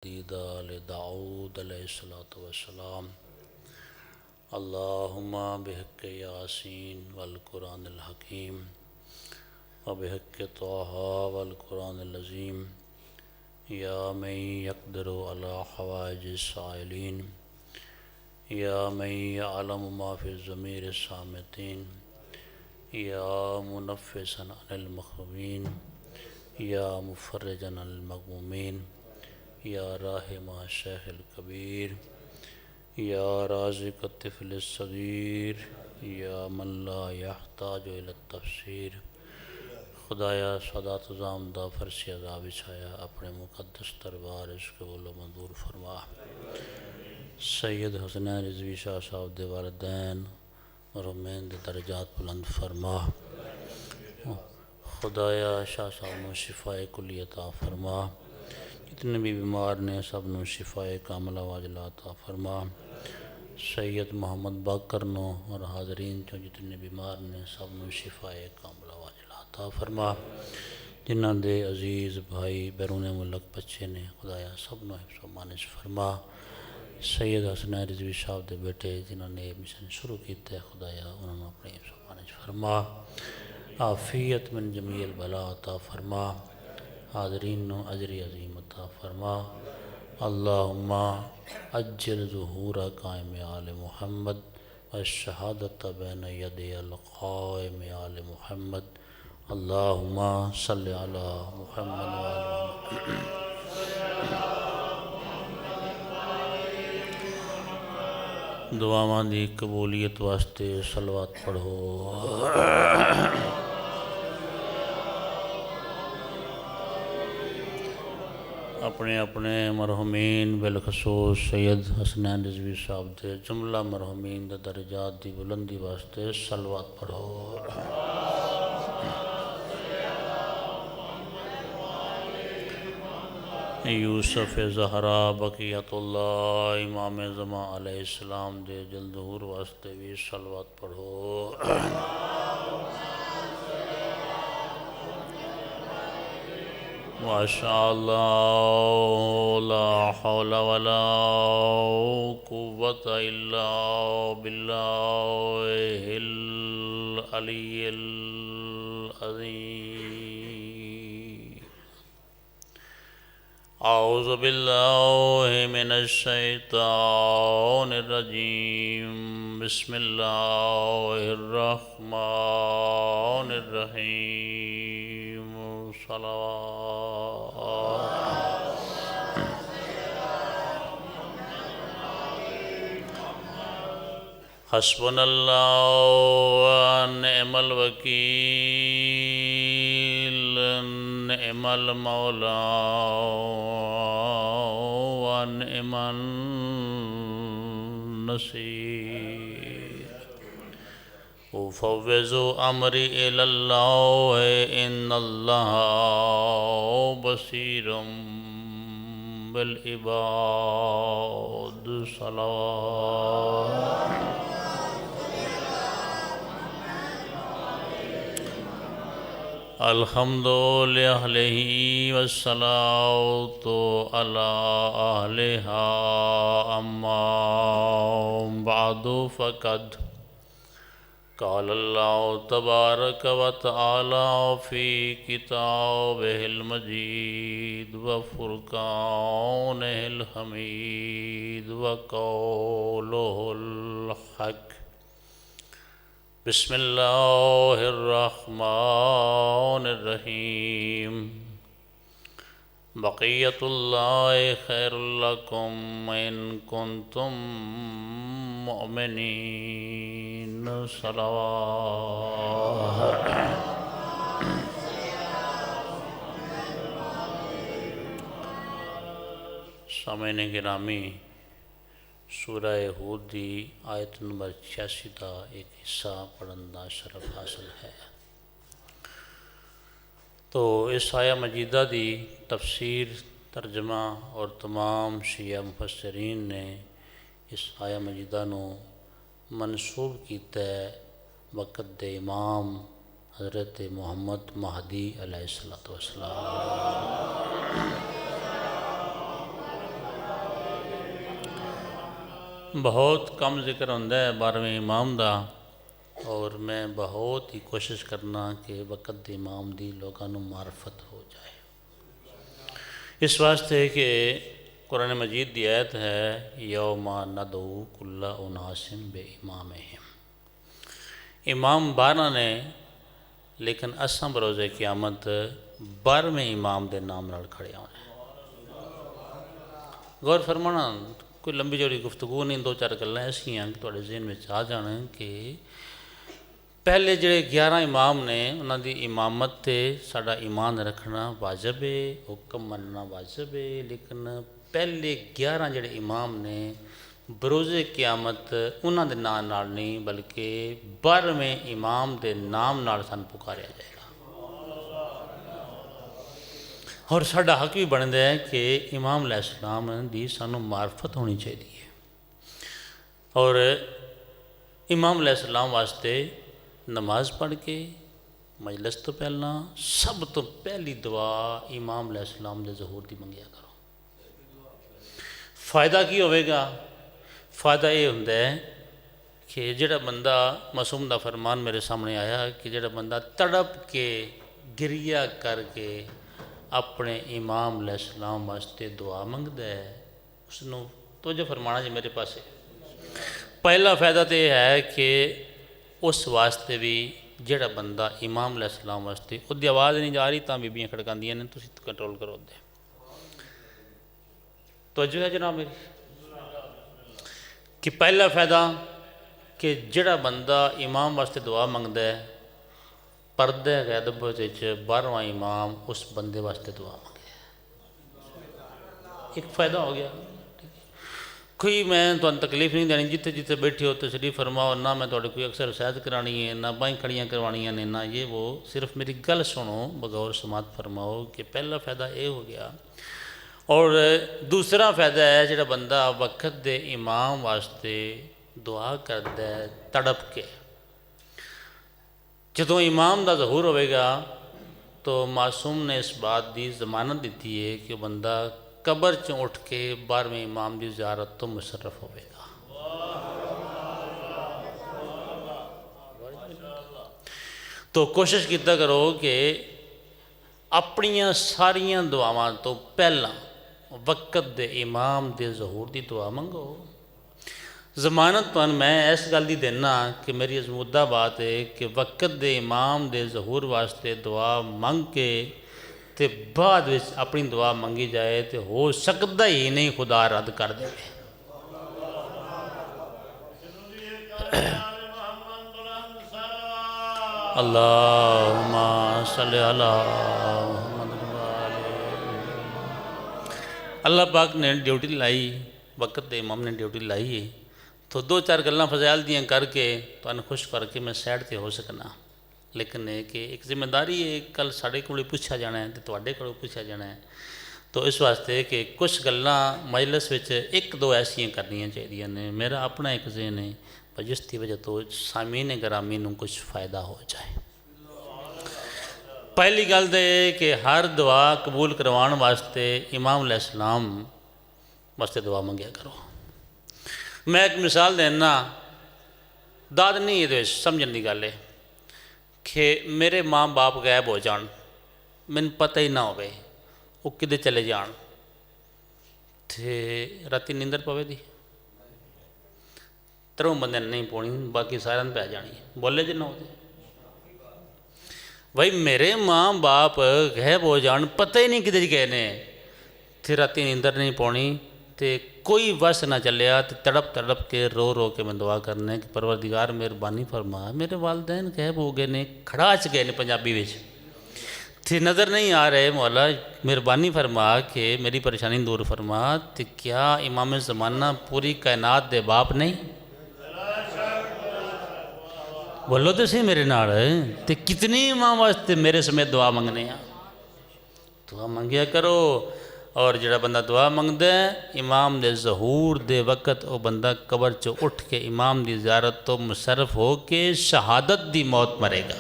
دیدہ لداؤد علیہ السلام اللہم بحق یاسین والقرآن الحکیم وبحق طہ والقرآن العظیم یا من یقدر علی حوائج السائلین یا من یعلم ما فی الضمیر الصامتین یا منفسا عن المخوین یا مفرجا عن المغمومین یا راحم الشیخ الکبیر یا رازق الطفل الصغیر یا من لا یحتاج الی التفسیر خدایا سادات زامدہ فرشی عذاب چھایا اپنے مقدس دربار اس کو قبول و منظور فرما۔ سید حسنین رضوی شاہ صاحب دے والدین مرحومین دے درجات بلند فرما۔ خدایا شاہ صاحب نو شفاء کلی عطا فرما، جتنے بھی بیمار نے سب نو شفاء کاملہ واجلہ عطا فرما۔ سید محمد باقر نو اور حاضرین چوں جتنے بیمار نے سب نو شفاء کاملہ واجلہ عطا فرما۔ جنہاں دے عزیز بھائی بیرون ملک بچے نے خدایا سب نو حفظ و مانش فرما۔ سید حسنین رضوی صاحب دے بیٹے جنہاں نے مشن شروع کیتے خدایا انہوں نے اپنے حفظ و مانش فرما۔ عافیت من جمیع البلا عطا فرما۔ حاضرین نو اجر عظیم عطا فرما۔ اللہم اجل ظہور قائم آل محمد والشہادت بین یدی القائم آل محمد۔ اللہم صلی علی محمد وآل محمد۔ دعاواں دی قبولیت واسطے صلوات پڑھو۔ اپنے اپنے مرحومین بالخصوص سید حسنین رضوی صاحب دے جملہ مرحومین دے درجات دی بلندی واسطے صلوات پڑھو۔ یوسف زہرا بقیت اللہ امام زمان علیہ السلام دے جلد ظہور واسطے بھی صلوات پڑھو۔ ماشاءاللہ لا حول ولا قوة الا باللہ العلی العظیم۔ اعوذ باللہ من الشیطان الرجیم بسم اللہ الرحمن الرحیم۔ صلوات۔ حسبنا اللہ ونعم الوکیل نعم المولا ونعم النصیر۔ افوض امری الی اللہ ان اللہ بصیر بالعباد۔ صلوات۔ الحمد لأہلہ والصلاة علی اہلہا اما بعد فقد قال اللہ تبارک وتعالی فی کتابہ المجید وفرقانہ الحمید وقولہ الحق۔ بسم اللہ الرحمن الرحیم۔ بقیت اللہ خیر لکم ان کنتم مؤمنین۔ صلوات۔ سامعین گرامی، سورہ ہود دی آیت نمبر 86 کا ایک حصہ پڑھن دا شرف حاصل ہے۔ تو اس آیہ مجیدہ دی تفسیر، ترجمہ اور تمام شیعہ مفسرین نے اس آیہ مجیدہ نو منسوب کیتا ہے وقت دے امام حضرت محمد مہدی علیہ السلام۔ بہت کم ذکر ہوتا ہے 12ویں امام دا، اور میں بہت ہی کوشش کرنا کہ وقت دے امام دی لوگوں معرفت ہو جائے، اس واسطے کہ قرآن مجید دی آیت ہے یوم ندعو کل اناس بے امامہم، امام 12 نے لیکن اساں بروز قیامت 12ویں امام دے نام نال کھڑے ہونے۔ غور فرمانا، کوئی لمبی چوڑی گفتگو نہیں، 2-4 گلاں ایسیاں کہ تھوڑے ذہن میں آ جان کہ پہلے جڑے 11 امام نے انہاں دی امامت تے ساڈا ایمان رکھنا واجب ہے، حکم مننا واجب ہے، لیکن پہلے 11 جڑے امام نے بروز قیامت انہاں دے نام نال نہیں بلکہ 12ویں امام دے نام نال سن پکاریا جائے گا، اور ساڈا حق بھی بنتا ہے کہ امام علیہ السلام دی سانو معرفت ہونی چاہیے، اور امام علیہ السلام واسطے نماز پڑھ کے مجلس تو پہلا سب تو پہلی دعا امام علیہ السلام دے ظہور دی منگیا کرو۔ فائدہ کی ہوئے گا؟ فائدہ یہ ہوتا ہے کہ جڑا بندہ، معصوم دا فرمان میرے سامنے آیا کہ جڑا بندہ تڑپ کے گریہ کر کے اپنے امام علیہ السلام واسطے دعا منگتا ہے، اس نو توجہ فرمانا جی میرے پاس پہلا فائدہ تو یہ ہے کہ اس واسطے بھی جڑا بندہ امام علیہ السلام واسطے، وہ دی آواز نہیں جا رہی تاں بیبیاں کھڑکاندیاں نے، تسی کنٹرول کرو دے، توجہ ہے جناب میری، کہ پہلا فائدہ کہ جڑا بندہ امام واسطے دعا منگتا ہے پردہ غیب وچ 12واں امام اس بندے واسطے دعا منگے، ایک فائدہ ہو گیا۔ کوئی میں تو تکلیف نہیں دینی، جتھے جتھے بیٹھے ہو تشریف فرماؤ، نہ میں تھوڑے کوئی اکثر شاید کرانی ہے، نہ بائیں کھڑیاں کروانیاں نے، نہ یہ وہ، صرف میری گل سنو بغور سماعت فرماؤ کہ پہلا فائدہ یہ ہو گیا۔ اور دوسرا فائدہ ہے جڑا بندہ وقت دے امام واسطے دعا کرتا ہے تڑپ کے، جدوں امام دا ظہور ہوئے گا تو معصوم نے اس بات دی ضمانت دیتی ہے کہ بندہ قبر چوں اٹھ کے 12ویں امام دی زیارت تو مشرف ہوئے گا۔ تو کوشش کیتا کرو کہ اپنیاں ساریاں دعاواں تو پہلا وقت دے امام دے ظہور دی دعا منگو۔ ضمانت تو میں اس گل دی دینا کہ میری ازمودہ بات ہے کہ وقت دے امام دے ظہور واسطے دعا منگ کے تے بعد وچ اپنی دعا منگی جائے تے ہو سکتا ہی نہیں خدا رد کر دے۔ اللہم صلی علی محمد اللہ پاک نے ڈیوٹی لائی، وقت دے امام نے ڈیوٹی لائی ہے، تو 2-4 گلاں فضائل دیاں کر کے تو خوش کر کے میں سائڈ تے ہو سکنا، لیکن کہ ایک ذمہ داری ہے، کل ساڑھے کو پوچھا جانا ہے تو تواڈے کو پوچھا جانا ہے، تو اس واسطے کہ کچھ گلاں مجلس وچ 1-2 ایسیاں کرنیاں چاہیے نے، میرا اپنا ایک ذہن ہے جس کی وجہ تو سامعین گرامی نوں کچھ فائدہ ہو جائے۔ پہلی گل تو یہ کہ ہر دعا قبول کروان واسطے امام علیہ السلام واسطے دعا منگیا کرو۔ میں ایک مثال دینا، داد نہیں یہ سمجھن دی گل ہے کہ میرے ماں باپ غائب ہو جان، مین پتہ ہی نہ ہوئے وہ کدے چلے جان، تے راتی نیندر پوے دی 3 بندے نہیں پونی، باقی سارے پہ جانی، بولے جی نہ ہوتے بھائی میرے ماں باپ غائب ہو جان، پتہ ہی نہیں کدے گئے نے، تے راتی نیندر نہیں پونی، تے کوئی وس نہ چلیا، تے تڑپ تڑپ کے رو رو کے میں دعا کرنے کہ پروردگار مہربانی فرما، میرے والدین غائب ہو گئے نے، کھڑاچ گئے نے پنجابی وچ، تے نظر نہیں آ رہے، مولا مہربانی فرما کہ میری پریشانی دور فرما، تے کیا امام زمانہ پوری کائنات دے باپ نہیں؟ بولو تو سی میرے نال، تے کتنی امام واسطے میرے سمیت دعا منگنے ہیں، دعا منگیا کرو۔ اور جڑا بندہ دعا منگتا ہے امام دے ظہور دے وقت وہ بندہ قبر چو اٹھ کے امام دی زیارت تو مشرف ہو کے شہادت دی موت مرے گا۔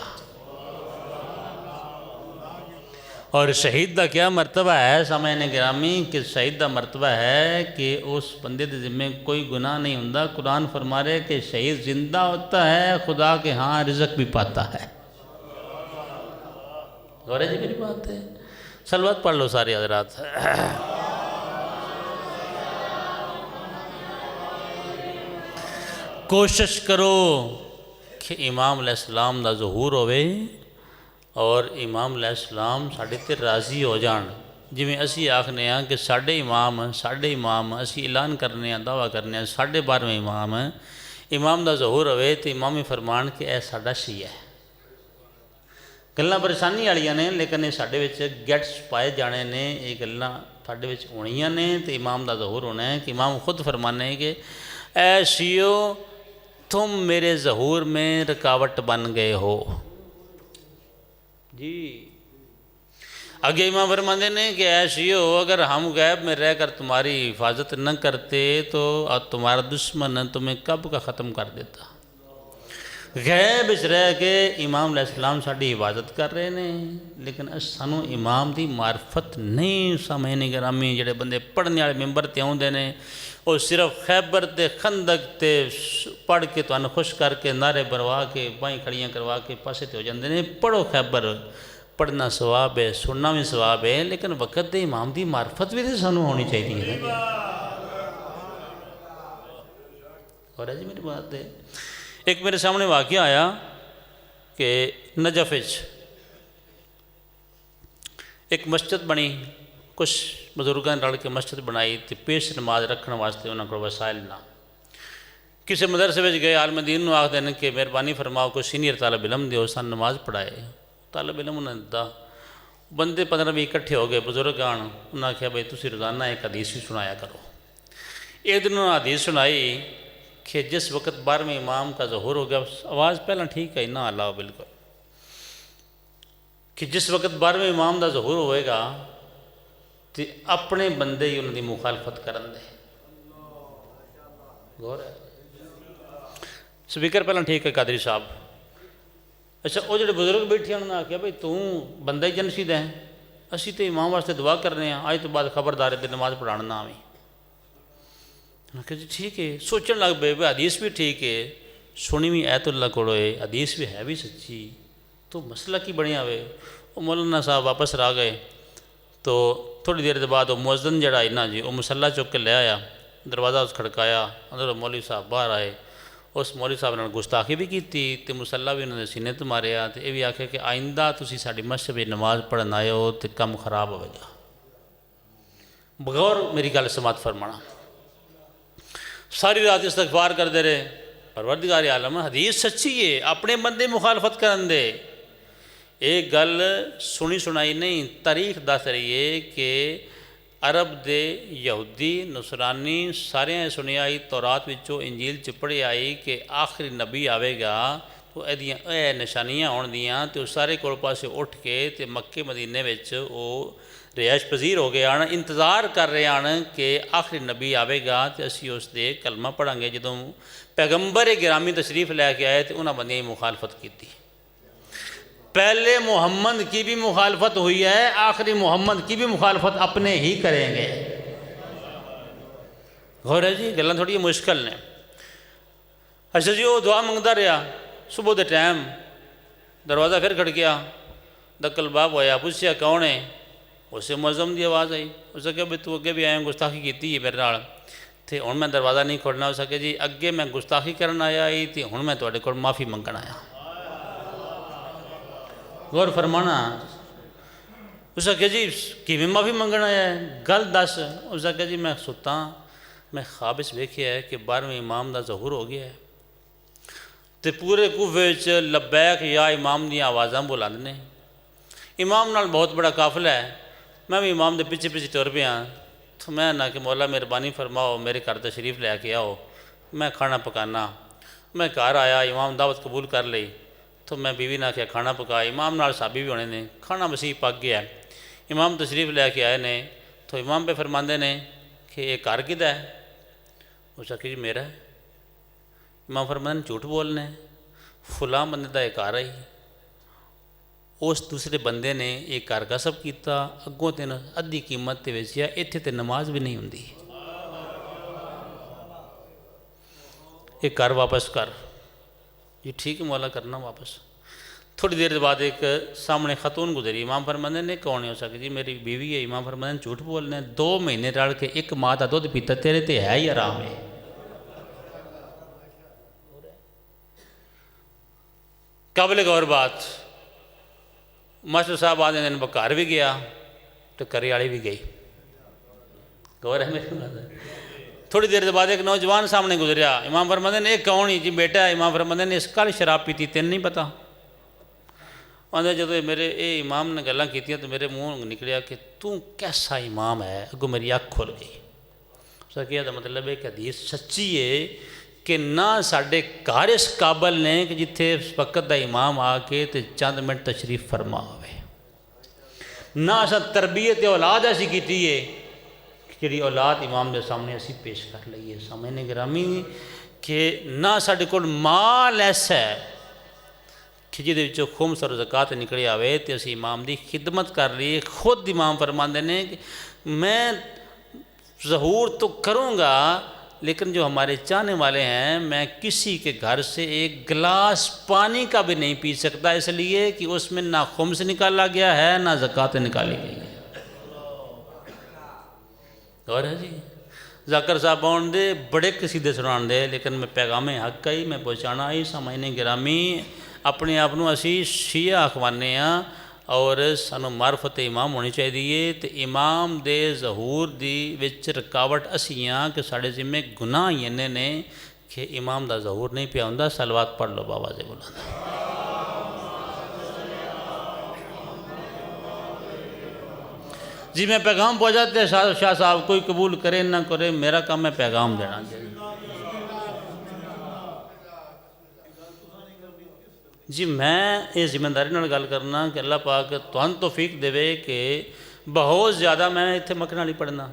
اور شہید دا کیا مرتبہ ہے سامعین گرامی کہ شہید دا مرتبہ ہے کہ اس بندے دے ذمے کوئی گناہ نہیں ہوندا. قرآن فرما رہے کہ شہید زندہ ہوتا ہے خدا کے ہاں رزق بھی پاتا ہے. غور ہے جی میری بات ہے. صلوات پڑھ لو سارے حضرات. کوشش کرو کہ امام علیہ السلام دا ظہور ہوئے اور امام علیہ السلام ساڑھے تے راضی ہو جان. جی میں اسی آکھنے ہیں کہ ساڑھے امام اسی اعلان کرنے ہیں دعویٰ کرنے ہیں 12.5 امام دا ظہور ہوئے تو امام فرمان کہ اے ساڑھا شیعہ ہے. گلاں پریشانی والیاں نے لیکن یہ ساڑھے وچ گیٹس پائے جانے نے یہ گلاں ساڑھے وچ ہونیاں نے تو امام دا ظہور ہونا ہے کہ امام خود فرمانے ہیں کہ اے شیعو تم میرے ظہور میں رکاوٹ بن گئے ہو. جی آگے امام فرماتے ہیں کہ اے شیعو اگر ہم غیب میں رہ کر تمہاری حفاظت نہ کرتے تو تمہارا دشمن تمہیں کب کا ختم کر دیتا. غیب اس رہ کے امام علیہ السلام ساڑھی حفاظت کر رہے ہیں لیکن سانو امام دی معرفت نہیں. سامعین گرامی جڑے بندے پڑھنے والے ممبر تے آوندے نے وہ صرف خیبر تے خندق تے پڑھ کے تو خوش کر کے نعرے بروا کے بائیں کھڑیاں کروا کے پاسے تے ہو جاندے نے. پڑھو خیبر پڑھنا ثواب ہے سننا بھی ثواب ہے لیکن وقت دے امام دی معرفت بھی سانو ہونی چاہیے. اور ہے جی میری بات ہے. ایک میرے سامنے واقعہ آیا کہ نجف ایک مسجد بنی. کچھ بزرگاں نے رل کے مسجد بنائی تو پیش نماز رکھنے واسطے انہوں کو وسائل نہ. کسی مدرسے میں گئے عالم دین نو آکھ دین کہ مہربانی فرماؤ کوئی سینئر طالب علم دیو سان نماز پڑھائے. طالب علم انہوں نے دا بندے 15-20 اکٹھے ہو گئے بزرگان. انہوں نے کہا بھائی تسی روزانہ ایک حدیث بھی سنایا کرو. ایک دن انہوں نے حدیث سنائی کہ جس وقت 12ویں امام کا ظہور ہو گیا. آواز پہلا ٹھیک ہے نہ اللہ بالکل کہ جس وقت 12ویں امام دا ظہور ہوئے گا تو اپنے بندے ہی انہوں دی مخالفت کرن دے. غور ہے. سپیکر پہلا ٹھیک ہے قادری صاحب. اچھا وہ جڑے بزرگ بیٹھے انہوں نے کہا بھائی تو بندہ ہی جنشید ہے اسی تو امام واسطے دعا کر رہے ہیں آج تو بعد خبردار ہے نماز پڑھانا نہ آئیں. کہ جی ٹھیک ہے. سوچن لگ پے حدیث بھی ٹھیک ہے سنی بھی ایت اللہ کوڑو ہے حدیث بھی ہے بھی سچی تو مسئلہ کی بنیا ہوئے. وہ مولانا صاحب واپس آ گئے تو تھوڑی دیر بعد وہ مؤذن جڑا ہے نا جی وہ مسلح چک کے لے آیا. دروازہ اس کھڑکایا اندر مولوی صاحب باہر آئے. اس مولوی صاحب نے گستاخی بھی کی تو مسلح بھی انہوں نے سینے تو ماریا. تو یہ بھی آکھے کہ آئندہ تسی ساڑی مسجد میں نماز پڑھن آئے ہو تو کم خراب ہوئے گا. بغور میری گل سماعت فرمانا. ساری رات استغفار کر دے رہے پروردگار عالم حدیث سچی ہے اپنے بندے مخالفت کرن دے. ایک گل سنی سنائی نہیں تاریخ دس رہی ہے کہ عرب دے یہودی نصرانی سارے سنی آئی تورات وچوں انجیل چ پڑھی آئی کہ آخری نبی آئے گا تو اے نشانیاں ہون دیاں تو سارے کول پاسے اٹھ کے تے مکے مدینے وچ وہ رہائش پذیر ہو گئے آن انتظار کر رہے آن کہ آخری نبی آئے گا تو اسی اس دے کلمہ پڑھیں گے. جدوں پیغمبر گرامی تشریف لے کے آئے تو انہاں بندیاں مخالفت کی تھی. پہلے محمد کی بھی مخالفت ہوئی ہے آخری محمد کی بھی مخالفت اپنے ہی کریں گے. غور ہے جی گلاں تھوڑی مشکل نے. اچھا جی وہ دعا منگتا رہا. صبح دے ٹائم دروازہ پھر کھڑ گیا. دکل باب ہویا پوچھیا کون ہے. اسے معظم دی آواز آئی. اسے کہا تو اگے بھی آئے گستاخی کیتی ہے میرے نال تے ہن میں دروازہ نہیں کھولنا. اسے کہا جی اگے میں گستاخی کرنا آیا ہی تے ہن میں تواڈے کول معافی منگن آیا. غور فرمانا. اسے کہا جی کیویں معافی منگن آیا ہے گل دس. اسے کہا جی میں ستا میں خواب وچ ویکھیا ہے کہ 12ویں امام دا ظہور ہو گیا ہے تے پورے کوفے وچ لبیک یا امام دی آوازاں بلند نے. امام نال بہت بڑا قافلہ ہے. میں بھی امام دے پیچھے پیچھے ٹر پیا. تو میں نہ کہ مولا مہربانی فرماؤ میرے گھر تشریف لے کے آؤ میں کھانا پکانا. میں گھر آیا امام دعوت قبول کر لی تو میں بیوی نہ کیا کھانا پکایا. امام نال صحابی بھی ہونے نے. کھانا مسیح پک گیا. امام تشریف لے کے آئے نے تو امام پہ فرماندے نے کہ یہ گھر کدا ہے. اس کہ جی میرا ہے. امام فرماندے نے جھوٹ بولنے فلاں بندے دا یہ گھر ہے. اس دوسرے بندے نے ایک گھر غصب کیتا، اگوں تین ادھی قیمت تے ویچیا، ایتھے تے نماز بھی نہیں ہوندی، ایک گھر واپس کر جی ٹھیک ہے مولا کرنا واپس۔ تھوڑی دیر بعد ایک سامنے خاتون گزری، امام فرماندے نے کون ہو سکتی جی میری بیوی ہے، امام فرماندے نے جھوٹ بولنا ہے، 2 مہینے رل کے ایک ماں دا دودھ پیتا، تیرے تے ہے ہی آرام ہے۔ قابل غور بات، ماسٹر صاحب آدھے دن بکار بھی گیا تو کری والی بھی گئی، غور ہے میرے بات۔ تھوڑی دیر بعد ایک نوجوان سامنے گزریا، امام فرماندے نے ایک کون ہی جی بیٹا ہے، امام فرماندے نے اس کل شراب پیتی تین نہیں پتا؟ آدھے جدو میرے امام نے گلاں کیتیاں تو میرے منہ نکلیا کہ تو کیسا امام ہے، اگو میری آنکھ کھل گئی۔ اس کا کیا مطلب ہے کہ حدیث سچی ہے کہ نہ ساڈے گھر اس قابل نے کہ جتھے وقت دا امام آ کے تے چند منٹ تشریف فرما ہوئے، نہ اسا تربیت اولاد ایسی کیتی ہے کہ اولاد امام دے سامنے اسی پیش کر لئیے۔ سامنے گرامی کہ نہ ساڈے کول مال ایسا ہے کہ جہدے وچوں خمس اور زکات نکلی آوے تے اسی امام دی خدمت کر رہی ہے۔ خود امام فرماندے نے کہ میں ظہور تو کروں گا لیکن جو ہمارے چاہنے والے ہیں میں کسی کے گھر سے ایک گلاس پانی کا بھی نہیں پی سکتا، اس لیے کہ اس میں نہ خمس نکالا گیا ہے نہ زکات نکالی گئی ہے۔ اور ہے جی ذاکر صاحب بون دے بڑے قصیدے سنان دے، لیکن میں پیغام حق ہی میں پہنچانا ہی سامعین گرامی اپنے آپ نو اسی شیعہ اخوانے ہاں اور سانو معرفت امام ہونی چاہیے تے امام دے ظہور دی وچ رکاوٹ اسیاں کہ ساڑے ذمے گناہ ہی نے کہ امام دا ظہور نہیں پیا ہوندا۔ صلوات پڑھ لو بابا سے بلند۔ جی میں پیغام پہنچاتے ہیں شاہ صاحب، کوئی قبول کرے نہ کرے میرا کام ہے پیغام دینا۔ جی میں یہ ذمہ داری نال گل کرنا کہ اللہ پاک تہن توفیق دے کہ بہت زیادہ میں اتنے مکھنا نہیں پڑھنا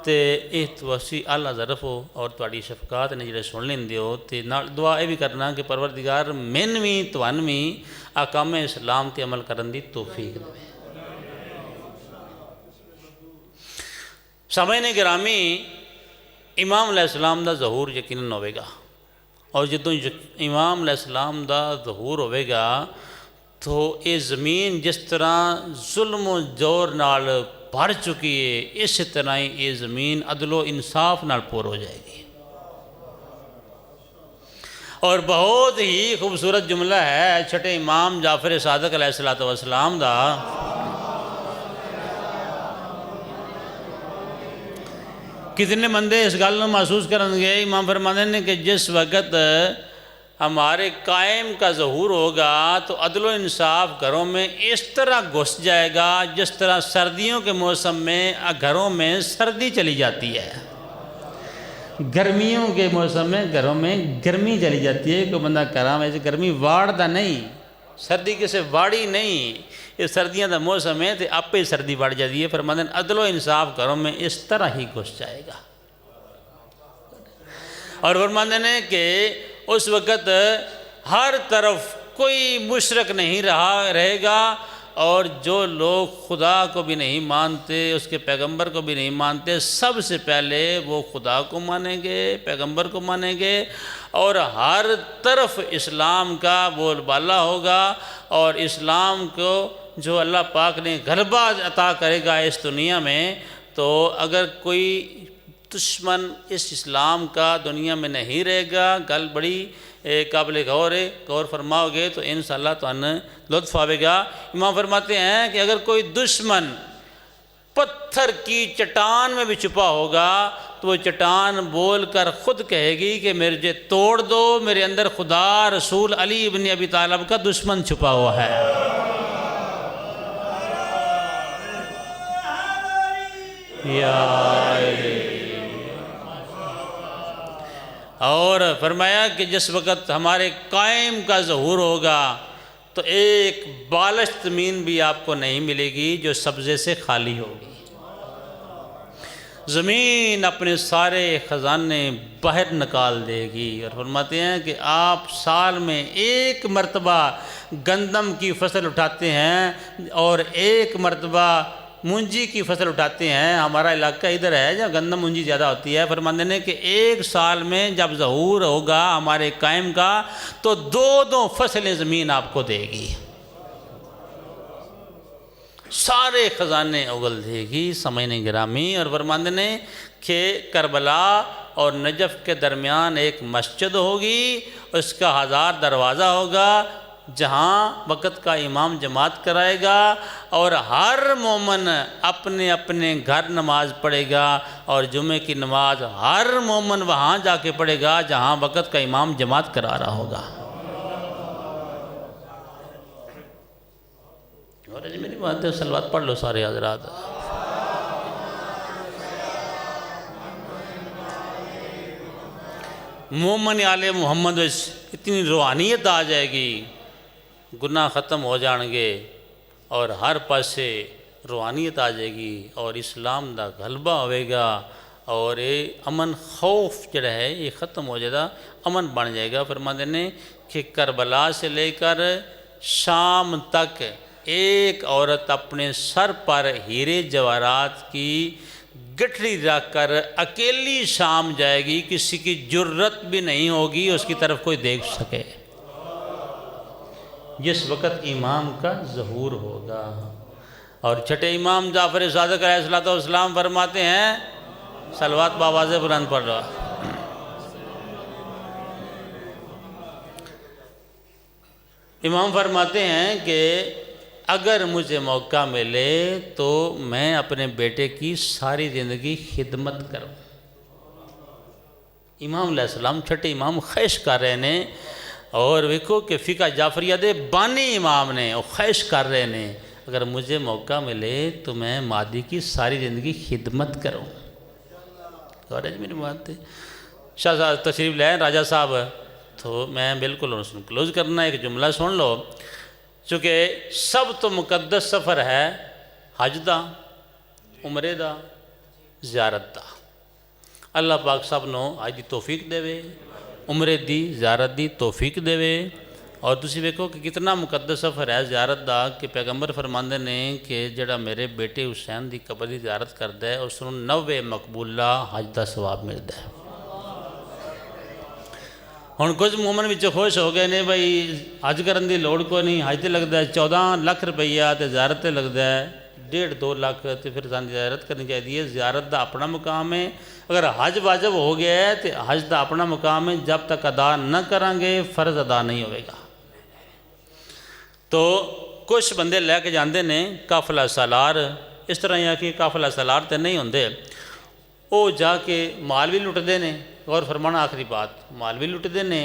تے یہ توسی اللہ ظرف ہو اور تواڈی شفقات نے جڑے سن لیندے ہو تے نال دعا یہ بھی کرنا کہ پروردگار مین بھی تہن بھی احکام اسلام تے عمل کرن دی توفیق دے۔ سامعین گرامی امام علیہ السلام دا ظہور یقیناً ہوئے گا، اور جدوں امام علیہ السلام دا ظہور ہوئے گا تو یہ زمین جس طرح ظلم و جور نال بھر چکی ہے اس طرح ہی یہ زمین عدل و انصاف نال پور ہو جائے گی۔ اور بہت ہی خوبصورت جملہ ہے چھٹے امام جعفر صادق علیہ السلام دا، کتنے بندے اس گل محسوس کریں گے، امام فرماتے ہیں کہ جس وقت ہمارے قائم کا ظہور ہوگا تو عدل و انصاف گھروں میں اس طرح گھس جائے گا جس طرح سردیوں کے موسم میں گھروں میں سردی چلی جاتی ہے، گرمیوں کے موسم میں گھروں میں گرمی چلی جاتی ہے۔ کوئی بندہ کرام ایسے گرمی واڑتا نہیں، سردی کسے واڑی نہیں، یہ سردیاں دا موسم ہے تو آپ ہی سردی بڑھ جاتی ہے۔ فرماتے ہیں عدل و انصاف گھروں میں اس طرح ہی گھس جائے گا، اور فرماتے ہیں کہ اس وقت ہر طرف کوئی مشرک نہیں رہے گا، اور جو لوگ خدا کو بھی نہیں مانتے اس کے پیغمبر کو بھی نہیں مانتے سب سے پہلے وہ خدا کو مانیں گے، پیغمبر کو مانیں گے، اور ہر طرف اسلام کا بول بالا ہوگا، اور اسلام کو جو اللہ پاک نے غلبہ عطا کرے گا اس دنیا میں، تو اگر کوئی دشمن اس اسلام کا دنیا میں نہیں رہے گا، گل بڑی قابل غور ہے، غور فرماؤ گے تو انشاءاللہ تو لطف آئے گا۔ امام فرماتے ہیں کہ اگر کوئی دشمن پتھر کی چٹان میں بھی چھپا ہوگا تو وہ چٹان بول کر خود کہے گی کہ مجھے توڑ دو، میرے اندر خدا رسول علی ابن ابی طالب کا دشمن چھپا ہوا ہے۔ اور فرمایا کہ جس وقت ہمارے قائم کا ظہور ہوگا تو ایک بالش زمین بھی آپ کو نہیں ملے گی جو سبزے سے خالی ہوگی، زمین اپنے سارے خزانے باہر نکال دے گی۔ اور فرماتے ہیں کہ آپ سال میں ایک مرتبہ گندم کی فصل اٹھاتے ہیں اور ایک مرتبہ مونجی کی فصل اٹھاتے ہیں۔ ہمارا علاقہ ادھر ہے جہاں گندم مونجی زیادہ ہوتی ہے۔ فرماتے ہیں کہ ایک سال میں جب ظہور ہوگا ہمارے قائم کا تو دو فصلیں زمین آپ کو دے گی، سارے خزانے اگل دے گی۔ سامعین گرامی، اور فرماتے ہیں کہ کربلا اور نجف کے درمیان ایک مسجد ہوگی، اس کا 1000 دروازہ ہوگا جہاں وقت کا امام جماعت کرائے گا، اور ہر مومن اپنے اپنے گھر نماز پڑھے گا، اور جمعے کی نماز ہر مومن وہاں جا کے پڑھے گا جہاں وقت کا امام جماعت کرا رہا ہوگا۔ اور میری بات ہے، صلوات پڑھ لو سارے حضرات۔ مومن آل محمد اتنی روحانیت آ جائے گی، گناہ ختم ہو جان گے اور ہر پاسے روحانیت آ جائے گی، اور اسلام دا غلبہ ہوئے گا، اور یہ امن خوف جڑا ہے یہ ختم ہو جائے گا، امن بن جائے گا۔ فرماتے ہیں کہ کربلا سے لے کر شام تک ایک عورت اپنے سر پر ہیرے جواہرات کی گٹھڑی رکھ کر اکیلی شام جائے گی، کسی کی جرت بھی نہیں ہوگی اس کی طرف کوئی دیکھ سکے، جس وقت امام کا ظہور ہوگا۔ اور چھٹے امام جعفر صادق علیہ السلام فرماتے ہیں، صلوات بآواز بلند پڑھ رہا، امام فرماتے ہیں کہ اگر مجھے موقع ملے تو میں اپنے بیٹے کی ساری زندگی خدمت کروں۔ امام علیہ السلام چھٹے امام خواہش کر رہے ہیں، اور ویکھو کہ فقہ جعفریہ دے بانی امام نے وہ خواہش کر رہے ہیں، اگر مجھے موقع ملے تو میں مادی کی ساری زندگی خدمت کروں۔ اور میری بات ہے، شاہ صاحب تشریف لائیں راجہ صاحب، تو میں بالکل کلوز کرنا ایک جملہ سن لو، چونکہ سب تو مقدس سفر ہے حج دا، عمرے دا، زیارت دا۔ اللہ پاک سب نو حج دی توفیق دے وے، عمرے دی زیارت دی توفیق دے وے۔ اور تسی ویکھو کہ کتنا مقدس سفر ہے زیارت دا، کہ پیغمبر فرماندے نے کہ جڑا میرے بیٹے حسین دی قبر دی زیارت کردا ہے اس نوں 90 مقبولہ حج دا ثواب ملدا ہے۔ ہن کچھ مومن وچ خوش ہو گئے نے بھائی حج کرن دی لوڑ کوئی نہیں، حج تے لگدا ہے 14 لاکھ روپیہ تے زیارت تے لگدا ہے 1.5-2 لاکھ، تے پھر سان زیارت کرنی چاہیے۔ زیارت دا اپنا مقام ہے، اگر حج واجب ہو گیا ہے تو حج دا اپنا مقام ہے، جب تک ادا نہ کریں گے فرض ادا نہیں ہوئے گا۔ تو کچھ بندے لے کے جاندے نے قافلہ سالار، اس طرح یہ کہ قافلہ سالار تے نہیں ہوندے، وہ جا کے مال بھی لٹدے نے، اور فرمانا آخری بات، مال بھی لٹدے نے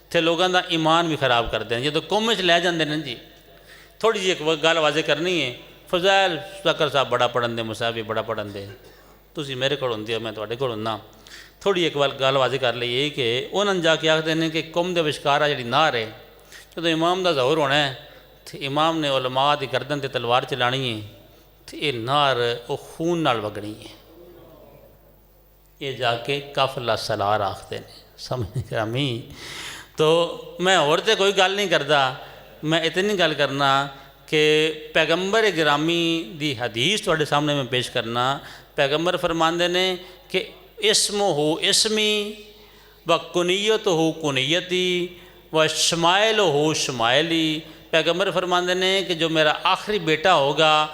تے لوگاں دا ایمان بھی خراب کردے ہیں۔ جدو قوم وچ لے جاندے نے جی، تھوڑی جی ایک گل واضح کرنی ہے، فضائل سکر صاحب بڑا پڑھن دے، مصاحب بھی بڑا پڑھن دے، تسی میرے کول ہوندے ہو میں تواڈے کول ہوندا، تھوڑی ایک گل واضح کر لئیے کہ انہاں جا کے آکھدے نے کہ قوم دے وچکار جڑی نہر ہے، جدو امام دا ظہور ہونا ہے تو امام نے علماء دی گردن تے تلوار چلانی ہے، تو یہ نہر وہ خون نال وگنی ہے، یہ جا کے قافلہ سالار آکھدے نے۔ سمجھ گرامی، تو میں اور تے کوئی گل نہیں کردا، میں اتنی گل کرنا کہ پیغمبر گرامی دی حدیث تواڈے سامنے میں پیش کرنا۔ پیغمبر فرماندے نے کہ اسمہ اسمی و کنیتہ کنیتی و شمائلہ شمائلی۔ پیغمبر فرماندے نے کہ جو میرا آخری بیٹا ہوگا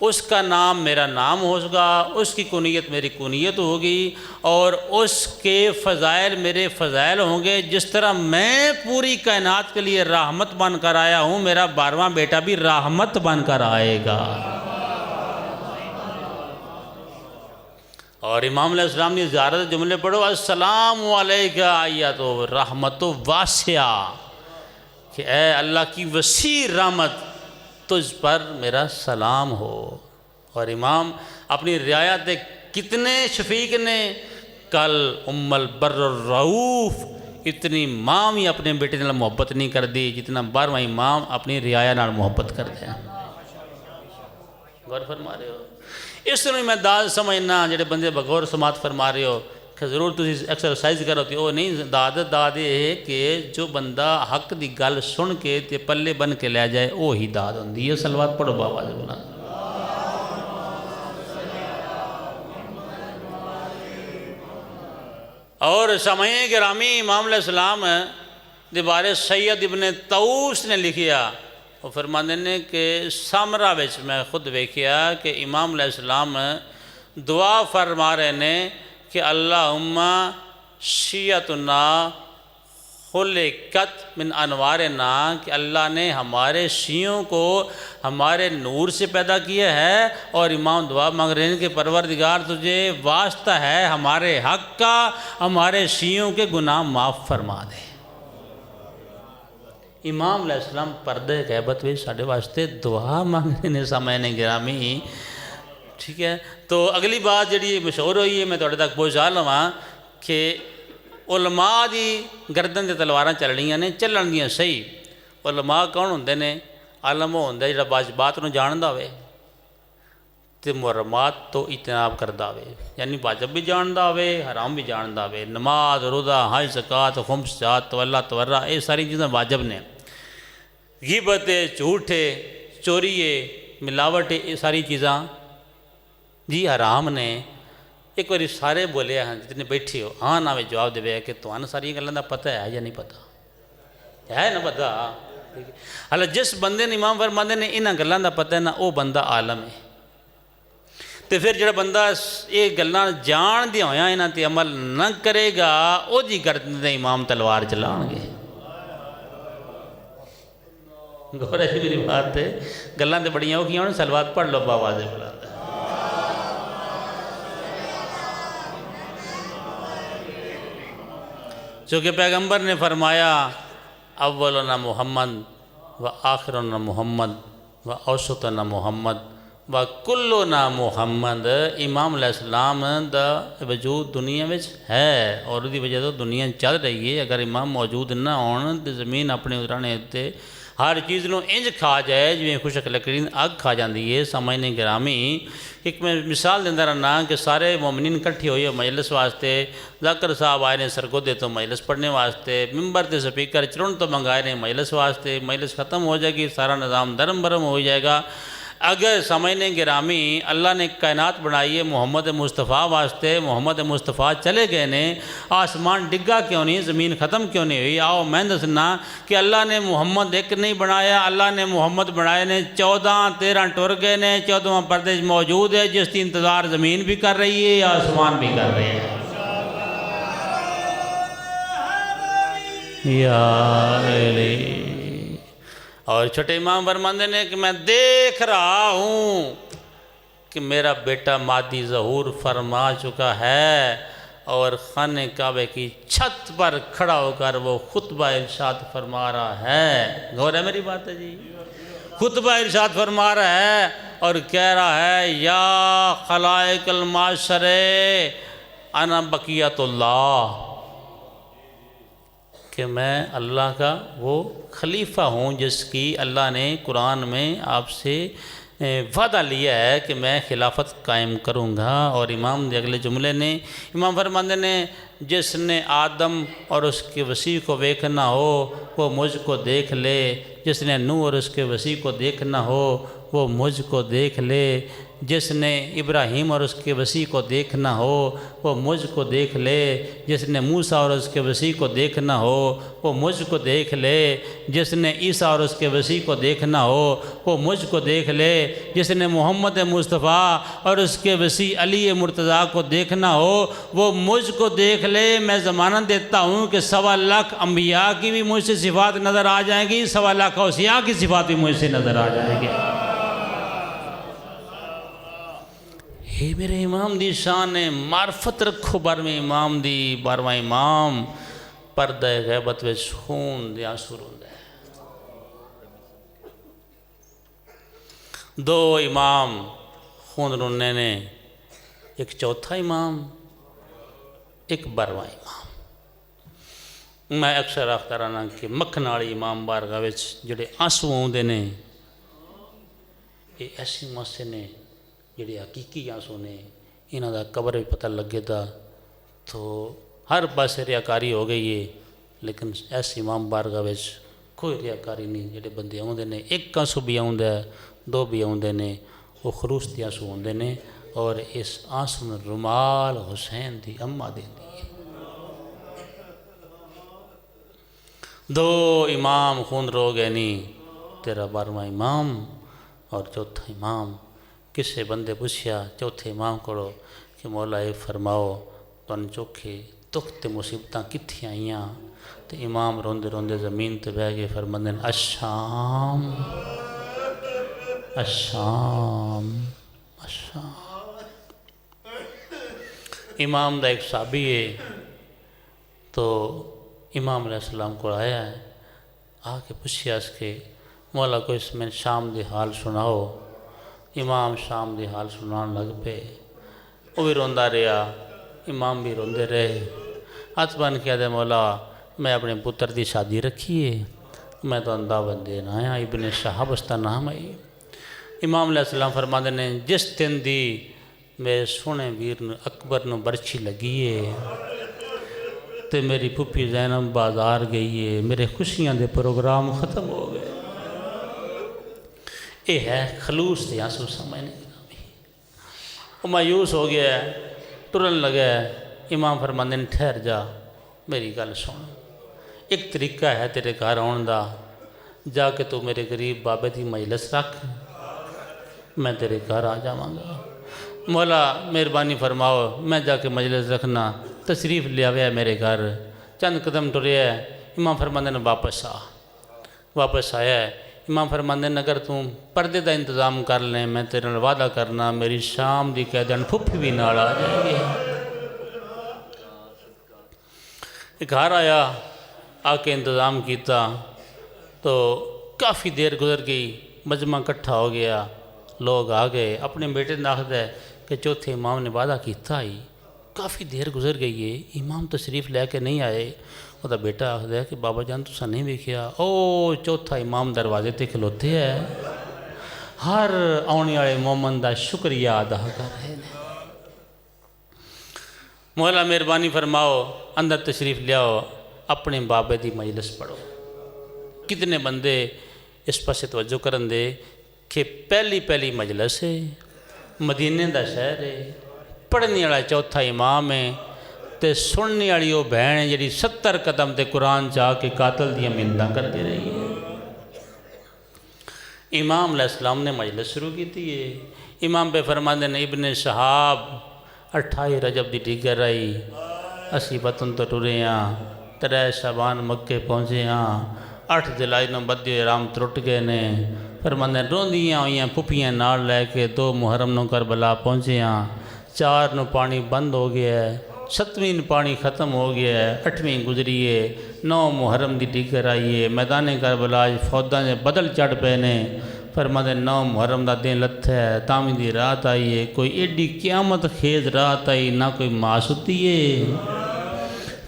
اس کا نام میرا نام ہوگا، اس کی کنیت میری کنیت ہوگی، اور اس کے فضائل میرے فضائل ہوں گے۔ جس طرح میں پوری کائنات کے لیے رحمت بن کر آیا ہوں، میرا 12واں بیٹا بھی رحمت بن کر آئے گا۔ اور امام علیہ السلام نے زیارت جملے پڑھو، السلام علیکہ ایتہ رحمت واسعہ، کہ اے اللہ کی وسیع رحمت تجھ پر میرا سلام ہو۔ اور امام اپنی رعایت کتنے شفیق نے، کل ام البر الرؤوف، اتنی ماں بھی اپنے بیٹے نال محبت نہیں کر دی جتنا 12واں امام اپنی رعایا نال محبت کر دیا۔ غور فرما رہے ہو؟ اس طرح میں داد سمجھنا جڑے بندے بغور سماعت فرما رہے ہو کہ ضرور تسی ایکسرسائز کرو تے وہ نہیں داد یہ ہے کہ جو بندہ حق دی گل سن کے تے پلے بن کے لے جائے وہی داد ہوندی ہے. صلوات پڑھو بابا جی بنا. اور سامعین گرامی امام علیہ السلام دے بارے سید ابن طاؤس نے لکھیا. وہ فرماندے نے کہ سامرہ وچ میں خود ویکھیا کہ امام علیہ السلام دعا فرما رہے نے کہ اللہم شیعتنا خلقت من انوارنا، کہ اللہ نے ہمارے شیعوں کو ہمارے نور سے پیدا کیا ہے. اور امام دعا مانگ رہے ہیں کہ پروردگار تجھے واسطہ ہے ہمارے حق کا، ہمارے شیعوں کے گناہ معاف فرما دے. امام علیہ السلام پردے غیبت میں ساڑھے واسطے دعا مانگ رہے ہیں. سامعین گرامی ٹھیک ہے. تو اگلی بات جڑی مشہور ہوئی ہے میں تھوڑے تک پہنچا لواں کہ علماء دی گردن تے تلواراں چل رہی ہیں چلن دیاں صحیح. علماء کون ہوندے نے؟ عالم وہ ہوندا جڑا واجبات نوں جاندا ہوئے تے محرمات تو اجتناب کردا ہوئے، یعنی واجب بھی جاندا ہوئے حرام بھی جاندا ہوئے. نماز، روزہ، حج، زکوٰۃ، خمس، جات، تولا، تورا، یہ ساری چیزیں واجب نے. غیبت، جھوٹ، چوری، ملاوٹ، یہ ساری چیزاں جی حرام نے. ایک باری سارے بولے ہیں جتنے بیٹھے ہو ہاں نہ جواب دے کہ تو ساری گلوں کا پتہ ہے یا نہیں پتہ ہے نا پتہ. حالا جس بندے نے امام فرماندے نے انہاں گلوں کا پتہ ہے نا وہ بندہ عالم ہے. تو پھر جڑا بندہ یہ گلاں جان دیا ہویا انہاں تے عمل نہ کرے گا وہ جی گردن تے امام تلوار چلان گے. غور ہے میری بات ہے. گلاں تے بڑیاں اوکھیاں ہونے. صلوات پڑھ لو بابا سے بلا. چونکہ پیغمبر نے فرمایا اولنا محمد و آخرنا محمد و اوسطنا محمد و کلنا محمد. امام علیہ السلام دا وجود دنیا میں ہے اور دی وجہ تو دنیا چل رہی ہے. اگر امام موجود نہ ہون تو زمین اپنے اترانے تے ہر چیز نو انج کھا جائے جویں خشک لکڑی اگ کھا جاندی ہے. سامعین گرامی ایک میں مثال دیندہ رہنا کہ سارے مومنین کٹھے ہوئے مجلس واسطے. ذاکر صاحب آئے نے سرگودے تو مجلس پڑھنے واسطے، ممبر تے سپیکر چرن تو منگائے نے مجلس واسطے. مجلس ختم ہو جائے گی سارا نظام درم برم ہو جائے گا. اگر سامعین گرامی اللہ نے کائنات بنائی ہے محمد مصطفیٰ واسطے، محمد مصطفیٰ چلے گئے نے، آسمان ڈگا کیوں نہیں، زمین ختم کیوں نہیں ہوئی؟ آؤ میں دسنا کہ اللہ نے محمد ایک نہیں بنایا، اللہ نے محمد بنائے نے 14-13 ٹر گئے نے. 14واں پردے موجود ہے جس کی انتظار زمین بھی کر رہی ہے یا آسمان بھی کر رہے ہیں. یا علی. اور چھوٹے امام فرماندے نے کہ میں دیکھ رہا ہوں کہ میرا بیٹا مادی ظہور فرما چکا ہے اور خانہ کعبے کی چھت پر کھڑا ہو کر وہ خطبہ ارشاد فرما رہا ہے. غور ہے میری بات ہے جی. خطبہ ارشاد فرما رہا ہے اور کہہ رہا ہے یا خلائق المعاشر انا بقیت اللہ، کہ میں اللہ کا وہ خلیفہ ہوں جس کی اللہ نے قرآن میں آپ سے وعدہ لیا ہے کہ میں خلافت قائم کروں گا. اور امام دے اگلے جملے نے امام فرماندے نے جس نے آدم اور اس کے وسیع کو دیکھنا ہو وہ مجھ کو دیکھ لے، جس نے نوح اور اس کے وسیع کو دیکھنا ہو وہ مجھ کو دیکھ لے، جس نے ابراہیم اور اس کے وسیع کو دیکھنا ہو وہ مجھ کو دیکھ لے، جس نے موسیٰ اور اس کے وسیع کو دیکھنا ہو وہ مجھ کو دیکھ لے، جس نے عیسیٰ اور اس کے وسیع کو دیکھنا ہو وہ مجھ کو دیکھ لے، جس نے محمد مصطفیٰ اور اس کے وسیع علی مرتضیٰ کو دیکھنا ہو وہ مجھ کو دیکھ لے. میں ضمانت دیتا ہوں کہ 1.25 لاکھ انبیاء کی بھی مجھ سے صفات نظر آ جائیں گی، 1.25 لاکھ اوصیاء کی صفات بھی مجھ سے نظر آ جائیں گی. یہ میرے امام دی شان ہے. معرفت رکھو 12ویں امام دی. 12واں امام پردہ غیبت وچ خون دے آنسو روندا ہے. 2 امام خون رونے نے، ایک چوتھا امام، ایک 12واں امام. میں اکثر آخدا رہنا کہ مکھن والی امام بارگاہ وچ جڑے آنسو آوندے نے یہ ایسی مسے نے جڑے حقیقی آنسو نے انہاں دا قبر بھی پتہ لگے دا تو ہر پاسے ریاکاری ہو گئی ہے، لیکن ایس امام بارگاہ وچ کوئی ریاکاری نہیں. جڑے بندے آؤندے نے ایک آنسو بھی آؤندا ہے، دو بھی آؤندے نے، وہ خلوص دے آنسو ہوندے نے، اور اس آنسو نوں رومال حسین دی اماں دیندی ہے. دو امام خون رو گئے نہیں، تیرا 12واں امام اور چوتھا امام. کسے بندے پوچھیا چوتھے امام کو کہ مولا اے فرماؤ تن چوکھے دکھ تے مصیبتاں کتھیں آئیاں؟ تو امام روندے روندے زمین تے بہ گئے، فرماندے الشام الشام الشام. امام دا ایک صحابی ہے تو امام علیہ السلام کو آیا ہے، آ کے پوچھیا اس کے مولا کو اس میں شام دی حال سناؤ. امام شام دی حال سنان لگ پے، وہ بھی روندا رہا، امام بھی روندے رہے. ہاتھ بن کے دے مولا میں اپنے پتر دی شادی رکھی ہے، میں تو دعوت دین آیا، ابن شہاب اس دا نام ہے. امام علیہ السلام فرماندے نے جس دن دی میرے سونے ویر اکبر نو برچھی لگی ہے تے میری پھپھی زینب بازار گئی ہے، میرے خوشیاں دے پروگرام ختم ہو گئے. یہ ہے خلوص دے آنسو سمجھنے. وہ مایوس ہو گیا ہے، ٹرن لگا ہے. امام فرماندے نے ٹھہر جا، میری گل سن. ایک طریقہ ہے تیرے گھر آن دا، جا کے تو میرے غریب بابے دی مجلس رکھ، میں تیرے گھر آ جاواں گا. مولا مہربانی فرماؤ، میں جا کے مجلس رکھنا، تشریف لے آوے میرے گھر. چند قدم ٹریا ہے، امام فرماندے نے واپس آیا ہے. امام فرماندے نے اگر تم پردے دا انتظام کر لیں میں تیرے نال وعدہ کرنا میری شام دی قیدن پھپھی بھی نال آ جائے گی. گھر آیا، آ کے انتظام کیتا تو کافی دیر گزر گئی، مجمع کٹھا ہو گیا، لوگ آ گئے. اپنے بیٹے نے آخد ہے کہ چوتھے امام نے وعدہ کیتا ہی، کافی دیر گزر گئی ہے، امام تشریف لے کے نہیں آئے. وہ دا بیٹا آخد ہے کہ بابا جان تساں نہیں ویکھیا، او چوتھا امام دروازے تے کھلوتے ہے، ہر آنے والے مومن دا شکریہ ادا کر رہے ہیں. مولا مہربانی فرماؤ اندر تشریف لیاؤ، اپنے بابے دی مجلس پڑھو. کتنے بندے اس پاسے توجہ کرن دے کہ پہلی مجلس ہے، مدینے دا شہر ہے، پڑھنے والا چوتھا امام ہے تے سننے والی وہ بہن ہے جی 70 قدم تے قرآن چاہ کے قاتل دیا منتاں کرتی رہی ہے. امام علیہ السلام نے مجلس شروع کی تھی. امام پہ فرماندے نے ابن شہاب 28 رجب دی ڈگر آئی، اسی وطن تو ٹرے ہاں، 3 شعبان مکے پہنچے ہاں، 8 جولائی نو بدی رام ترٹ گئے نے. فرماندے روندیاں ہوئیاں پھپھیاں نال لے کے 2 محرم نو کربلا پہنچے ہاں، 4 نو پانی بند ہو گیا ہے، 7ویں نو پانی ختم ہو گیا ہے، 8ویں گزری ہے، 9 محرم دی ڈگر آئی ہے، میدان کربلا فوجاں دے بدل چڑھ پے نے. فرماندے 9 محرم دا دن لتھا ہے، تاویں دی رات آئی ہے، کوئی ایڈی قیامت خیز رات آئی، نہ کوئی ماں ستی ہے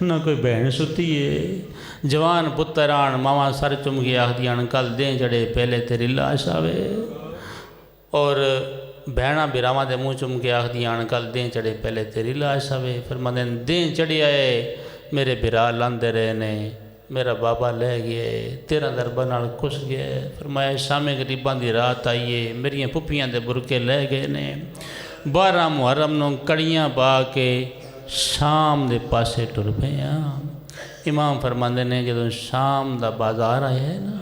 نہ کوئی بہن ستی ہے. جوان پتران ماواں سر چم کے آخدیاں کل دیں جڑے پہلے تیری لاش آوے، اور بہناں براواں دے منہ چم کے آخدیاں کل دیں چڑھے پہلے تیری لاش آوے. فرماندے دیں چڑھی آئے میرے برا لاندے رہے نے، میرا بابا لے گئے، 13 دربہ نال کس گئے. فرمایا شام غریباں دی رات آئیے، میریاں پھپھیاں دے برکے لے گئے نے. 12 محرم نو کڑیاں پا کے شام دے پاسے ٹر پے ہاں. امام فرماندے نے جدوں شام دا بازار آیا ہے نا،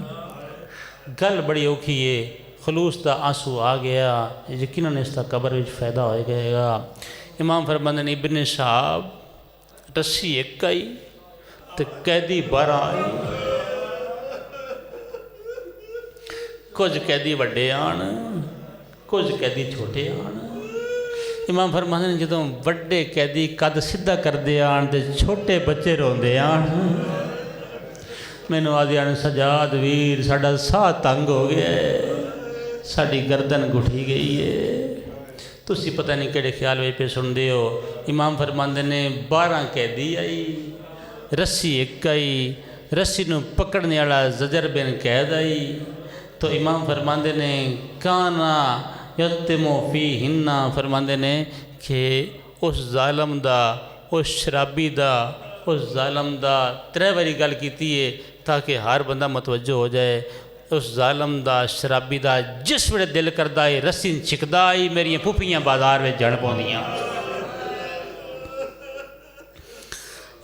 گل بڑی اوکھی ہے، خلوص دا آنسو آ گیا، یقیناً اس دا قبر وچ فائدہ ہو گئے گا. امام فرماندے نے ابن شہاب رسی ایک آئی تے قیدی 12 آئی، کچھ قیدی وڈے آن کچھ قیدی چھوٹے آن. امام فرماندے نے جدوں وڈے قیدی قد سدھا کردے آن تے چھوٹے بچے روندے آن، مینوں آدھے آن سجاد ویر ساڈا ساہ تنگ ہو گیا ہے، ساڈی گردن گھٹی گئی ہے. تسی پتہ نہیں کہڑے خیال وچ پہ سن دے ہو. امام فرماندے نے 12 قیدی آئی، رسی ایک آئی، رسی نو پکڑنے والا زجر بن قید آئی. تو امام فرماندے نے کانا یتمو فیہن فرماندے نے کہ اس ظالم دا اس شرابی دا اس ظالم دا 3 باری گل کیتی ہے تاکہ ہر بندہ متوجہ ہو جائے اس ظالم دا شرابی دا جس ویلے دل کردا ہے رسی چھکدا ہے میری پھوپھیاں بازار میں جڑ پاؤندیاں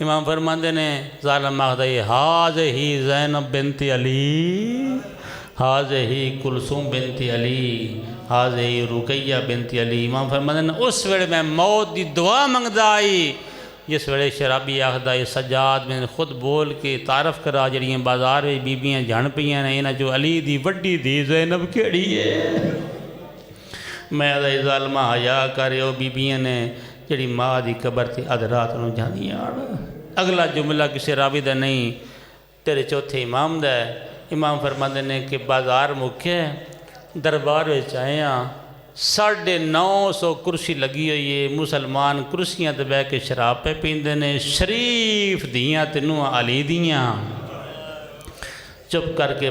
امام فرماندے نے ظالم آخدا ہے ہاذہی زینب بنت علی ہاذہی کلثوم بنت علی ہاذہی رقیہ بنت علی امام فرماندے نے اس ویلے میں موت دی دعا منگدا آئی جس ویلے شرابی آخدا ہے سجاد میں خود بول کے تعارف کرا جڑیاں بازار میں بیبیاں جان پیاں نے انہاں جو علی دی وڈی دی زینب کیڑی ہے میں آدھا ظالمہ حیا کریو بیبیاں نے جڑی ماں دی قبر تے ادھ رات نوں جاندیاں اگلا جملہ کسی راوی دا نہیں تیرے چوتھے امام دا ہے امام فرماندے نے کہ بازار مکھے دربار وچ آئیاں 950 کرسی لگی ہوئی ہے مسلمان کرسیاں تے بیٹھ کے شراب پہ پیندے نے شریف دیاں تینوں علی دیاں چپ کر کے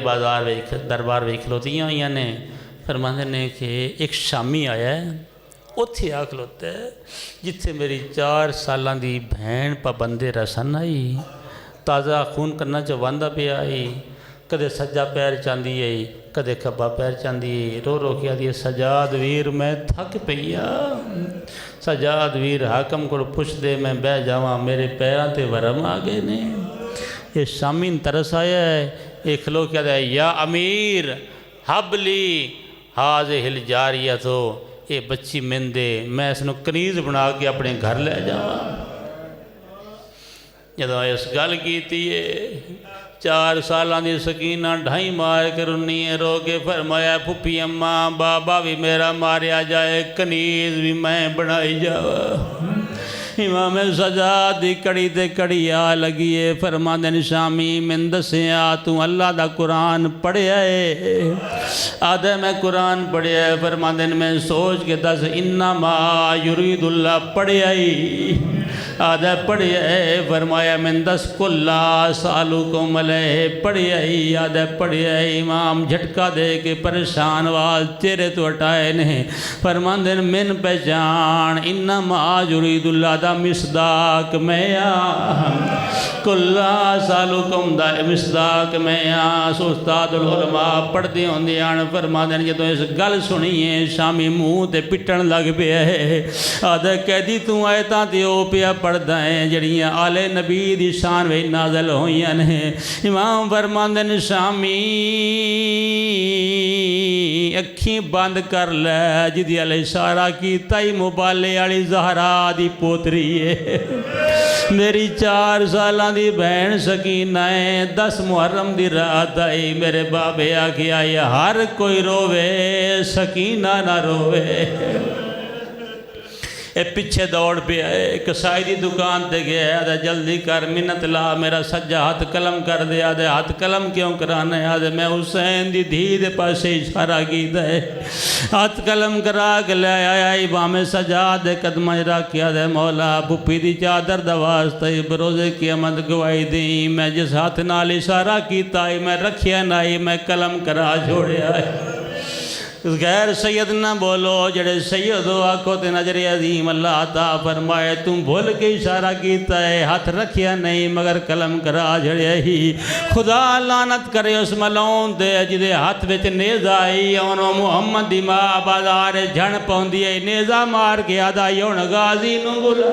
دربار وچ کھلوتیاں ہوئیاں نے فرماندے نے کہ ایک شامی آیا ہے اتھے آ کھلوتا ہے جتھے میری 4 سالاں دی بہن پابندے رسن آئی تازہ خون کرنا چواندہ پہ آئی کدے سجا پیر چاندی آئی کدے کھبا پیر چاندی آئی رو رو کیا دی سجاد ویر میں تھک پیا سجاد ویر حاکم کو پوچھ دے میں بہ جاواں میرے پیراں تے ورم آ گئے نے یہ شامین ترس آیا ہے یہ کھلو کیا دے یا امیر حبلی حاذہ الجاریتو یہ بچی من دے میں اس نو کنیز بنا کے اپنے گھر لے جاواں جدو اس گل کیتی ہے 4 سالاں دی سکینہ ڈھائی مار کر انہیں رو کے فرمایا پھپھی اماں بابا بھی میرا ماریا جائے کنیز بھی میں بنائی جاواں امام سجاد دی کڑی تے کڑی آ لگیے فرماندے نے شامی من دسیا تو اللہ دا قرآن پڑھیا ہے آدھے میں قرآن پڑھیا ہے فرماندے نے میں سوچ کے دس انما یرید اللہ پڑھیا ہی آدھے پڑھیا ہے فرمایا من دس کلا سالکم علیہ پڑھیا ہی آدھے پڑھیا ہے امام جھٹکا دے کے پریشان وال چہرے تو ہٹائے نے فرماندے نے من پہچان انما یرید اللہ دا مصداق میں کلا سالکم دا مصداق میں سو استاد العلماء پڑھ دی ہوندی آن فرماندے نے جدو اس گل سنیے شامی منہ تے پٹن لگ پیا ہے آدھے قیدی تو آیتاں تے او پیا پڑھدا ہے جڑیاں آل نبی دی شان وچ نازل ہوئیاں نے امام فرماندے نے شامی اکھیں بند کر لے جدی علیہ اشارہ کیتا ہی مبالے والی زہرا دی پوتری ہے میری 4 سالاں دی بہن سکینہ ہے 10 محرم دی رات آئی میرے بابے آکے آئی ہر کوئی روے سکینہ نہ روے اے پیچھے دوڑ پہ آئے کسائی دی دکان تے گیا آدھے جلدی کر منت لا میرا سجا ہاتھ قلم کر دے آدھے ہاتھ قلم کیوں کرانا ہے آدھے میں حسین دی دھی دے پاسے اشارہ کی دے ہاتھ قلم کرا کے لے آیا امام سجاد دے قدمہ رکھ آدھے مولا پھپھی دی چادر دواستا بروزے قیامت گواہی دیں میں جس ہاتھ نال اشارہ کیتا ہے میں رکھیا نائی میں قلم کرا چھوڑے آئے غیر سید نہ بولو جڑے سید ہو آنکھوں تے نظر عظیم اللہ عطا فرمائے تم بھول کے اشارہ کیتا ہے ہاتھ رکھیا نہیں مگر قلم کرا جڑے ہی خدا لعنت کرے اس ملعون تے جدے ہاتھ وچ نیزہ آئی انہوں محمد دی ماں بازار جھن پوندی ہے نیزہ مار کے آدھا یون غازی نو بولا